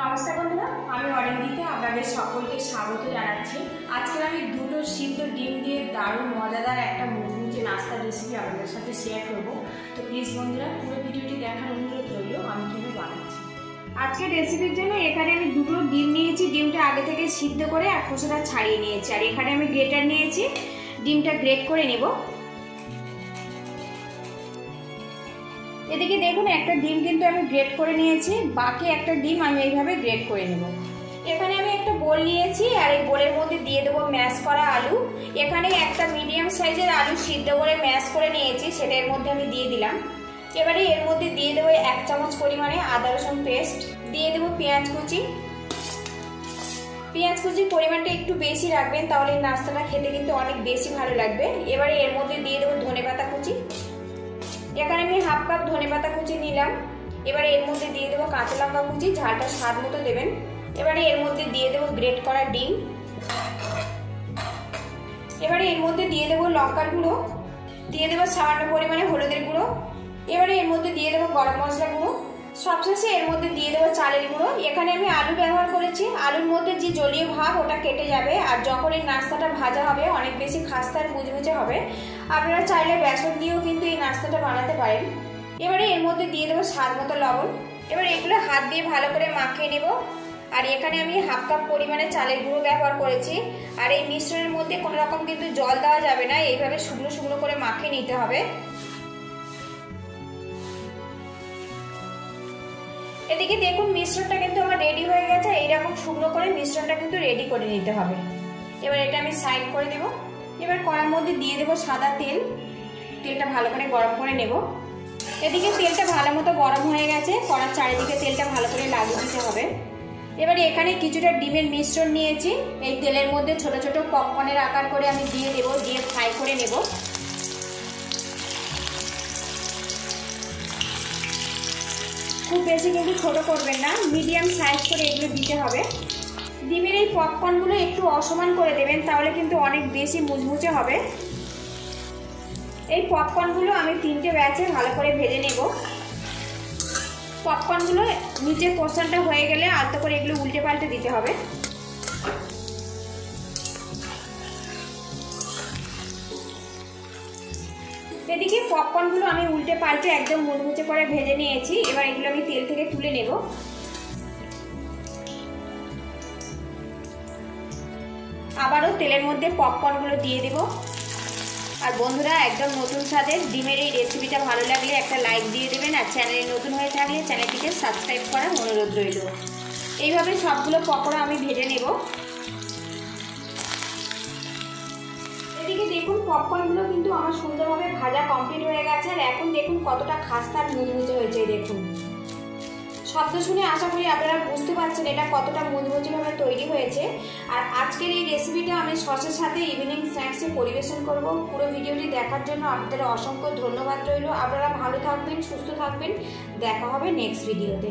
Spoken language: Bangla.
নমস্কার বন্ধুরা, আমি অরিন্দিতা আপনাদের সকলকে স্বাগত জানাচ্ছি। আজকে আমি দুটো সিদ্ধ ডিম দিয়ে দারুণ মজাদার একটা মুচমুচে নাস্তার রেসিপি আপনাদের সাথে শেয়ার করব। তো প্লিজ বন্ধুরা পুরো ভিডিওটি দেখার অনুরোধ রইল আমি কীভাবে বানাচ্ছি। আজকের রেসিপির জন্য এখানে আমি দুটো ডিম নিয়েছি। ডিমটা আগে থেকে সিদ্ধ করে আর খোসাটা ছাড়িয়ে নিয়েছি। আর এখানে আমি গ্রেটার নিয়েছি, ডিমটা গ্রেট করে নেব। এদিকে দেখুন একটা ডিম কিন্তু আমি গ্রেট করে নিয়েছি, বাকি একটা ডিম আমি এইভাবে গ্রেট করে নেব। এখানে আমি একটা বোল নিয়েছি আর এই বোলের মধ্যে দিয়ে দেবো ম্যাশ করা আলু। এখানে একটা মিডিয়াম সাইজের আলু সিদ্ধ করে ম্যাশ করে নিয়েছি, সেটা এর মধ্যে আমি দিয়ে দিলাম। এবারে এর মধ্যে দিয়ে দেবো 1 চামচ পরিমাণে আদা রসুন পেস্ট, দিয়ে দেবো পেঁয়াজ কুচি। পেঁয়াজ কুচির পরিমাণটা একটু বেশি রাখবেন, তাহলে এই নাস্তাটা খেতে কিন্তু অনেক বেশি ভালো লাগবে। এবারে এর মধ্যে দিয়ে দেবো ধনেপাতা কুচি। এখানে আমি হাফ কাপ ধনেপাতা কুচি নিলাম। এবারে এর মধ্যে দিয়ে দেবো কাঁচা লঙ্কা কুচি, ঝালটা স্বাদ মতো দেবেন। এবারে এর মধ্যে দিয়ে দেবো গ্রেট করা ডিম। এবারে এর মধ্যে দিয়ে দেবো লঙ্কার গুঁড়ো, দিয়ে দেবো সামান্য পরিমাণে হলুদের গুঁড়ো। এবারে এর মধ্যে দিয়ে দেবো গরম মশলা গুঁড়ো। সবশেষে এর মধ্যে দিয়ে দেবো চালের গুঁড়ো। এখানে আমি আলু ব্যবহার করেছি, আলুর মধ্যে যে জলীয় ভাব ওটা কেটে যাবে। আর যখন এই নাস্তাটা ভাজা হবে অনেক বেশি খাস্তা আর মুচমুচে হবে। আপনারা চাইলে বেসন দিয়েও কিন্তু এই নাস্তাটা বানাতে পারেন। এবারে এর মধ্যে দিয়ে দেবো স্বাদ মতো লবণ। এবার এগুলো হাত দিয়ে ভালো করে মাখিয়ে নেব। আর এখানে আমি হাফ কাপ পরিমাণে চালের গুঁড়ো ব্যবহার করেছি। আর এই মিশ্রণের মধ্যে কোনো রকম কিন্তু জল দেওয়া যাবে না, এইভাবে শুকনো শুকনো করে মাখিয়ে নিতে হবে। এদিকে দেখুন মিশ্রণটা কিন্তু আমার রেডি হয়ে গেছে। এইরকম শুকনো করে মিশ্রণটা কিন্তু রেডি করে নিতে হবে। এবার এটা আমি সাইড করে দেব। এবার কড়ার মধ্যে দিয়ে দেবো সাদা তেল। তেলটা ভালো করে গরম করে নেব। এদিকে তেলটা ভালো মতো গরম হয়ে গেছে, কড়ার চারিদিকে তেলটা ভালো করে লাগিয়ে দিতে হবে। এবারে এখানে কিছুটা ডিমের মিশ্রণ নিয়েছি, এই তেলের মধ্যে ছোট ছোট পপকর্নের আকার করে আমি দিয়ে দেব, দিয়ে ফ্রাই করে নেব। খুব বেশি কিন্তু ছোট করবেন না, মিডিয়াম সাইজ করে এগুলো দিতে হবে। ডিমের এই পপকর্নগুলো একটু অসমান করে দেবেন, তাহলে কিন্তু অনেক বেশি মুচমুচে হবে। এই পপকর্নগুলো আমি 3টে ব্যাচে ভালো করে ভেজে নেব। পপকর্নগুলো নিচের পোর্শনটা হয়ে গেলে আলতো করে এগুলো উল্টে পাল্টে দিতে হবে। এদিকে পপকর্নগুলো আমি উল্টে পাল্টে একদম মুচমুচে করে ভেজে নিয়েছি। এবার এগুলো আমি তেল থেকে তুলে নেব। আবারও তেলের মধ্যে পপকর্নগুলো দিয়ে দেব। আর বন্ধুরা, একদম নতুন স্বাদের ডিমের এই রেসিপিটা ভালো লাগলে একটা লাইক দিয়ে দেবেন। আর চ্যানেলে নতুন হয়ে থাকলে চ্যানেলটিকে সাবস্ক্রাইব করার অনুরোধ রইল। এইভাবে সবগুলো পকোড়া আমি ভেজে নেব। এদিকে দেখুন পপকর্নগুলো কিন্তু আমার সুন্দরভাবে ভাজা কমপ্লিট হয়ে গেছে। আর এখন দেখুন কতটা খাস্তা আর মুচমুচে হয়েছে। দেখুন শব্দ শুনে আশা করি আপনারা বুঝতে পারছেন এটা কতটা মুচমুচেভাবে তৈরি হয়েছে। আর আজকের এই রেসিপিটা আমি সসের সাথে ইভিনিং স্ন্যাক্সে পরিবেশন করব। পুরো ভিডিওটি দেখার জন্য আপনাদের অসংখ্য ধন্যবাদ রইল। আপনারা ভালো থাকবেন, সুস্থ থাকবেন। দেখা হবে নেক্সট ভিডিওতে।